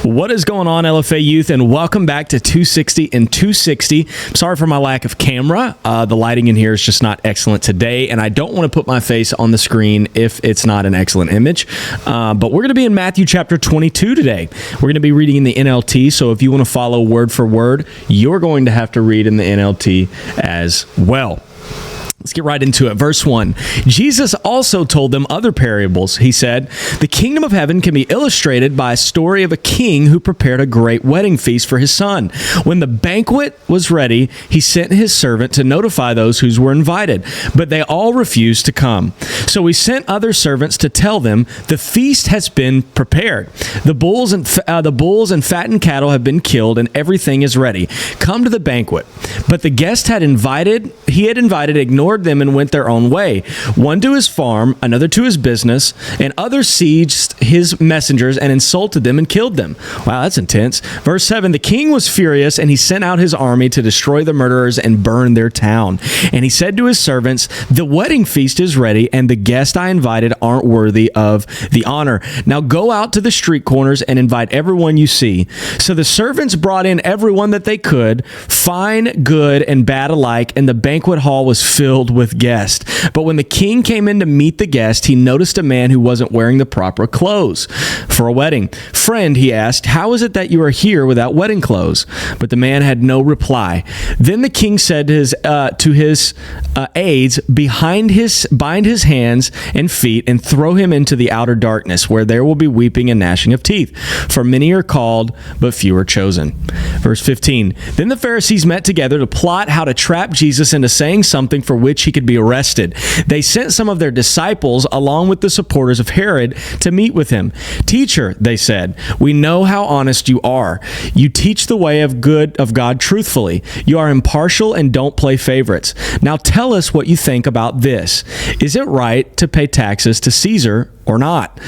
What is going on, LFA youth, and welcome back to 260 and 260. Sorry for my lack of camera. The lighting in here is just not excellent today, and I don't want to put my face on the screen if it's not an excellent image. But we're going to be in Matthew chapter 22 today. We're going to be reading in the NLT, so if you want to follow word for word, you're going to have to read in the NLT as well. Let's get right into it. Verse 1. Jesus also told them other parables. He said, "The kingdom of heaven can be illustrated by a story of a king who prepared a great wedding feast for his son. When the banquet was ready, he sent his servant to notify those who were invited, but they all refused to come. So he sent other servants to tell them, 'The feast has been prepared. The bulls and fattened cattle have been killed, and everything is ready. Come to the banquet.' But the guest he had invited ignored them and went their own way, one to his farm, another to his business, and others sieged his messengers and insulted them and killed them." Wow, that's intense. Verse 7, "The king was furious, and he sent out his army to destroy the murderers and burn their town. And he said to his servants, 'The wedding feast is ready, and the guests I invited aren't worthy of the honor. Now go out to the street corners and invite everyone you see.' So the servants brought in everyone that they could, fine, good, and bad alike, and the banquet hall was filled with guests. But when the king came in to meet the guest, he noticed a man who wasn't wearing the proper clothes for a wedding. 'Friend,' he asked, 'how is it that you are here without wedding clothes?' But the man had no reply. Then the king said to his aides, 'Bind his hands and feet and throw him into the outer darkness, where there will be weeping and gnashing of teeth. For many are called, but few are chosen.'" Verse 15, "Then the Pharisees met together to plot how to trap Jesus into saying something for which he could be arrested. They sent some of their disciples along with the supporters of Herod to meet with him. 'Teacher,' they said, 'we know how honest you are. You teach the way of God truthfully. You are impartial and don't play favorites. Now tell us what you think about this. Is it right to pay taxes to Caesar or not?'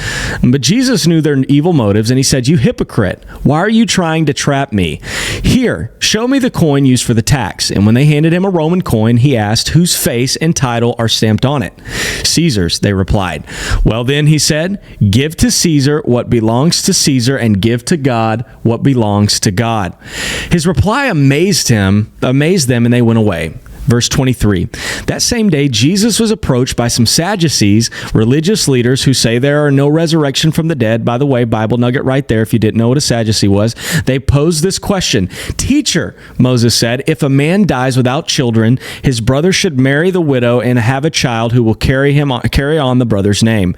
But Jesus knew their evil motives, and he said, 'You hypocrite, why are you trying to trap me? Here, show me the coin used for the tax.' And when they handed him a Roman coin, he asked, 'Whose face and title are stamped on it?' 'Caesar's,' they replied. 'Well then,' he said, 'give to Caesar what belongs to Caesar, and give to God what belongs to God.' His reply amazed them, and they went away." Verse 23, "That same day, Jesus was approached by some Sadducees, religious leaders who say there are no resurrection from the dead." By the way, Bible nugget right there if you didn't know what a Sadducee was. They posed this question. "Teacher," Moses said, "if a man dies without children, his brother should marry the widow and have a child who will carry on the brother's name.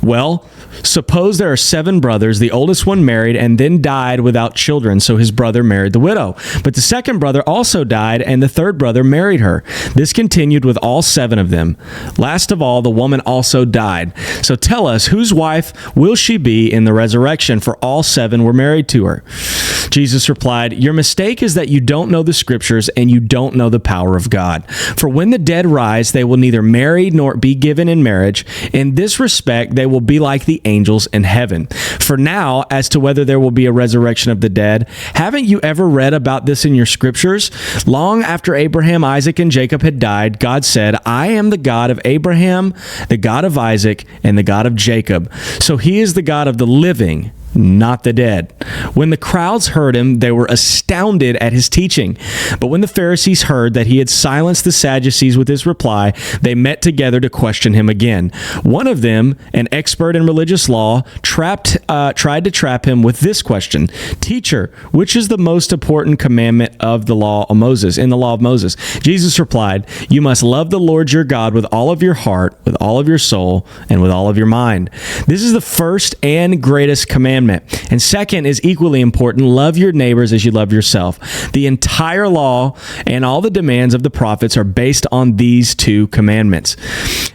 Well, suppose there are 7 brothers. The oldest one married and then died without children, so his brother married the widow. But the second brother also died, and the third brother married her. This continued with all 7 of them. Last of all, the woman also died. So tell us, whose wife will she be in the resurrection? For all 7 were married to her." Jesus replied, "Your mistake is that you don't know the scriptures, and you don't know the power of God. For when the dead rise, they will neither marry nor be given in marriage. In this respect, they will be like the angels in heaven. For now, as to whether there will be a resurrection of the dead, haven't you ever read about this in your scriptures? Long after Abraham, Isaac, and Jacob had died, God said, 'I am the God of Abraham, the God of Isaac, and the God of Jacob.' So he is the God of the living, not the dead." When the crowds heard him, they were astounded at his teaching. But when the Pharisees heard that he had silenced the Sadducees with his reply, they met together to question him again. One of them, an expert in religious law, tried to trap him with this question: "Teacher, which is the most important commandment of the law of Moses, in the law of Moses?" Jesus replied, "You must love the Lord your God with all of your heart, with all of your soul, and with all of your mind. This is the first and greatest commandment. And second is equally important: love your neighbors as you love yourself. The entire law and all the demands of the prophets are based on these 2 commandments."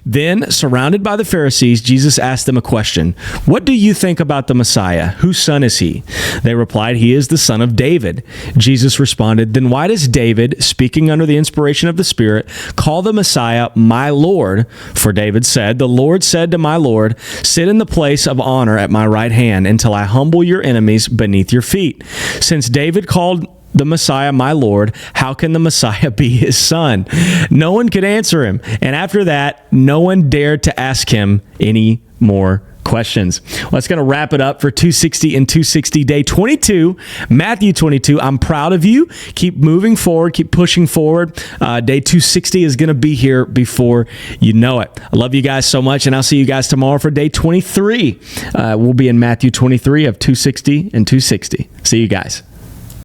Then, surrounded by the Pharisees, Jesus asked them a question. "What do you think about the Messiah? Whose son is he?" They replied, "He is the son of David." Jesus responded, "Then why does David, speaking under the inspiration of the Spirit, call the Messiah my Lord? For David said, 'The Lord said to my Lord, sit in the place of honor at my right hand until I humble your enemies beneath your feet.' Since David called the Messiah my Lord, how can the Messiah be his son?" No one could answer him. And after that, no one dared to ask him any more questions. Well, that's going to wrap it up for 260 and 260 day 22. Matthew 22, I'm proud of you. Keep moving forward. Keep pushing forward. Day 260 is going to be here before you know it. I love you guys so much, and I'll see you guys tomorrow for day 23. We'll be in Matthew 23 of 260 and 260. See you guys.